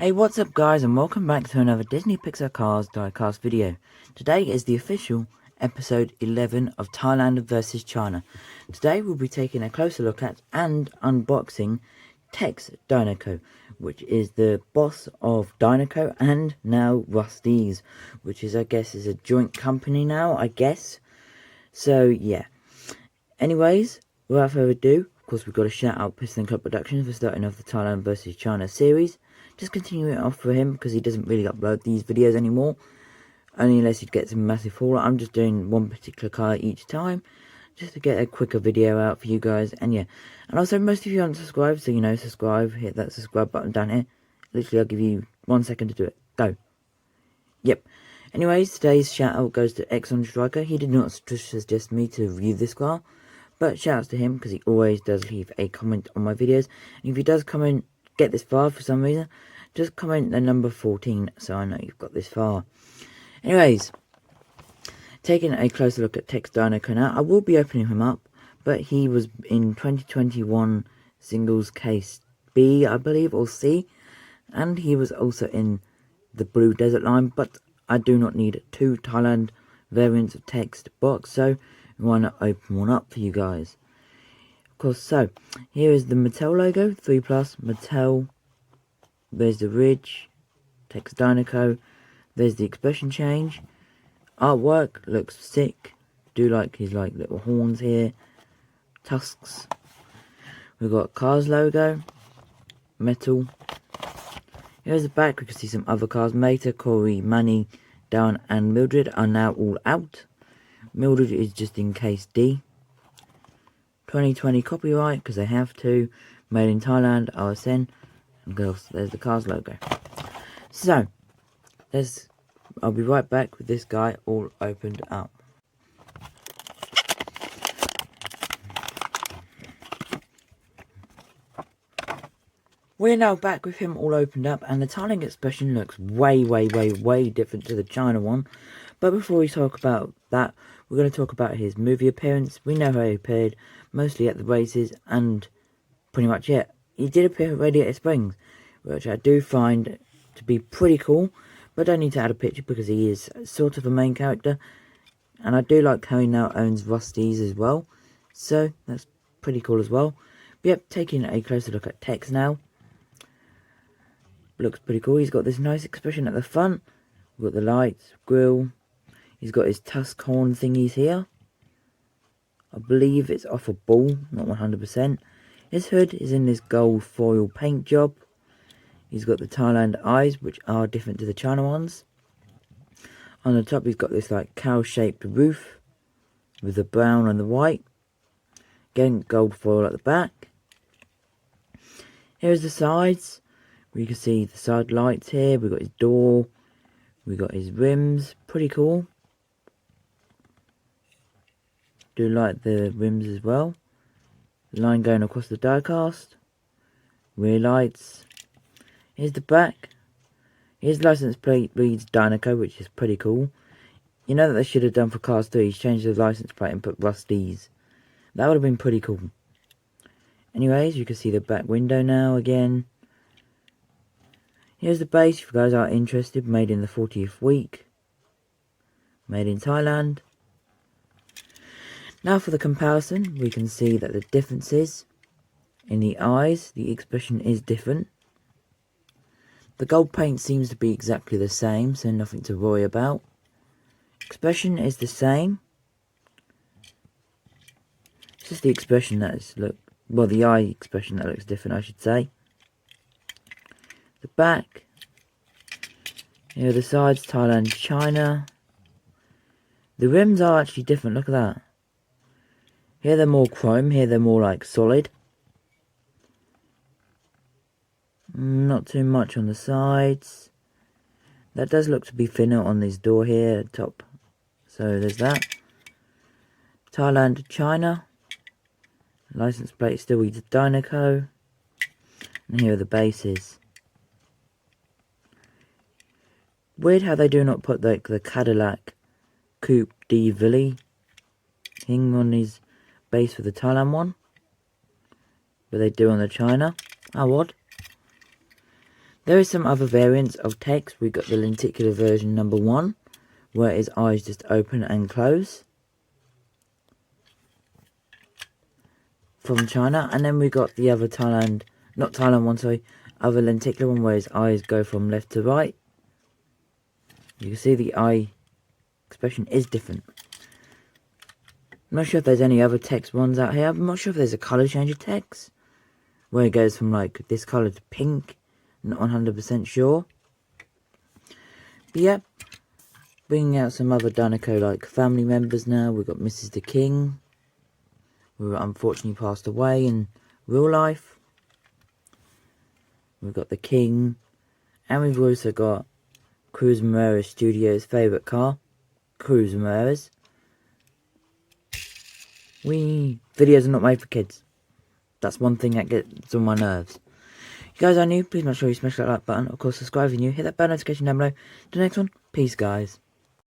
Hey, what's up guys, and welcome back to another Disney Pixar Cars Diecast video. Today is the official episode 11 of Thailand vs China. Today we'll be taking a closer look at and unboxing Tex Dinoco, which is the boss of Dinoco and now RustEze, which is, I guess, is a joint company now, I guess. So yeah. Anyways, without further ado, of course we've got to shout out Piston Club Productions for starting off the Thailand vs China series. Just continue it off for him because he doesn't really upload these videos anymore, only unless he gets a massive haul. I'm just doing one particular car each time just to get a quicker video out for you guys. And yeah, and also most of you aren't subscribed, so you know, subscribe, hit that subscribe button down here. Literally I'll give you 1 second to do it. Go. Yep. Anyways, today's shout out goes to Exxon Striker. He did not suggest me to review this car, but shout outs to him because he always does leave a comment on my videos. And if he does comment, get this far for some reason, just comment the number 14 so I know you've got this far. Anyways, taking a closer look at Tex Dinoco now, I will be opening him up, but he was in 2021 singles case B, I believe, or C, and he was also in the Blue Desert line, but I do not need 2 Thailand variants of text box, so why not open one up for you guys? Of course, so here is the Mattel logo, 3+, Mattel. There's the ridge, Tex Dinoco. There's the expression change. Artwork looks sick. Do like his little horns here, tusks. We've got Cars logo, metal. Here's the back. We can see some other cars. Mater, Corey, Manny, Darren, and Mildred are now all out. Mildred is just in case D. 2020 copyright because they have to. Made in Thailand, RSN. And girls, there's the Cars logo. So, I'll be right back with this guy all opened up. We're now back with him all opened up, and the Thailand expression looks way different to the China one. But before we talk about that, we're going to talk about his movie appearance. We know how he appeared, mostly at the races, and pretty much it. He did appear at Radiator Springs, which I do find to be pretty cool, but I don't need to add a picture because he is sort of a main character. And I do like how he now owns RustEze as well, so that's pretty cool as well. But yep, taking a closer look at Tex now. Looks pretty cool. He's got this nice expression at the front. We've got the lights, grille. He's got his tusk horn thingies here. I believe it's off a ball, not 100%. His hood is in this gold foil paint job. He's got the Thailand eyes, which are different to the China ones. On the top, he's got this like cow-shaped roof with the brown and the white. Again, gold foil at the back. Here's the sides. We can see the side lights here. We've got his door. We've got his rims. Pretty cool. Do like the rims as well. The line going across the diecast. Rear lights. Here's the back. Here's the license plate reads Dinoco, which is pretty cool. You know that they should have done for Cars 3. Changed the license plate and put RustEze. That would have been pretty cool. Anyways, you can see the back window now again. Here's the base, if you guys are interested, made in the 40th week. Made in Thailand. Now for the comparison, we can see that the differences in the eyes, the expression is different. The gold paint seems to be exactly the same, so nothing to worry about. Expression is the same. It's just the expression that is, the eye expression that looks different, I should say. The back. Here are the sides, Thailand, China. The rims are actually different, look at that. Here they're more chrome, here they're more like solid. Not too much on the sides. That does look to be thinner on this door here at top. So there's that. Thailand, China. License plate still reads Dinoco. And here are the bases. Weird how they do not put the Cadillac Coupe de Ville thing on his base for the Thailand one. But they do on the China. How odd. There is some other variants of Tex. We got the lenticular version number 1, where his eyes just open and close, from China. And then we got the other other lenticular one, where his eyes go from left to right. You can see the eye expression is different. I'm not sure if there's any other Tex ones out here. I'm not sure if there's a colour change of Tex, where it goes from like this colour to pink. Not 100% sure. But yeah, bringing out some other Dinoco like family members now. We've got Mrs. the King, who unfortunately passed away in real life. We've got the King, and we've also got Cruz Ramirez Studios' favourite car, Cruz Ramirez. Videos are not made for kids. That's one thing that gets on my nerves. If you guys are new, please make sure you smash that like button. Of course, subscribe if you're new. Hit that bell notification down below. The next one, peace guys.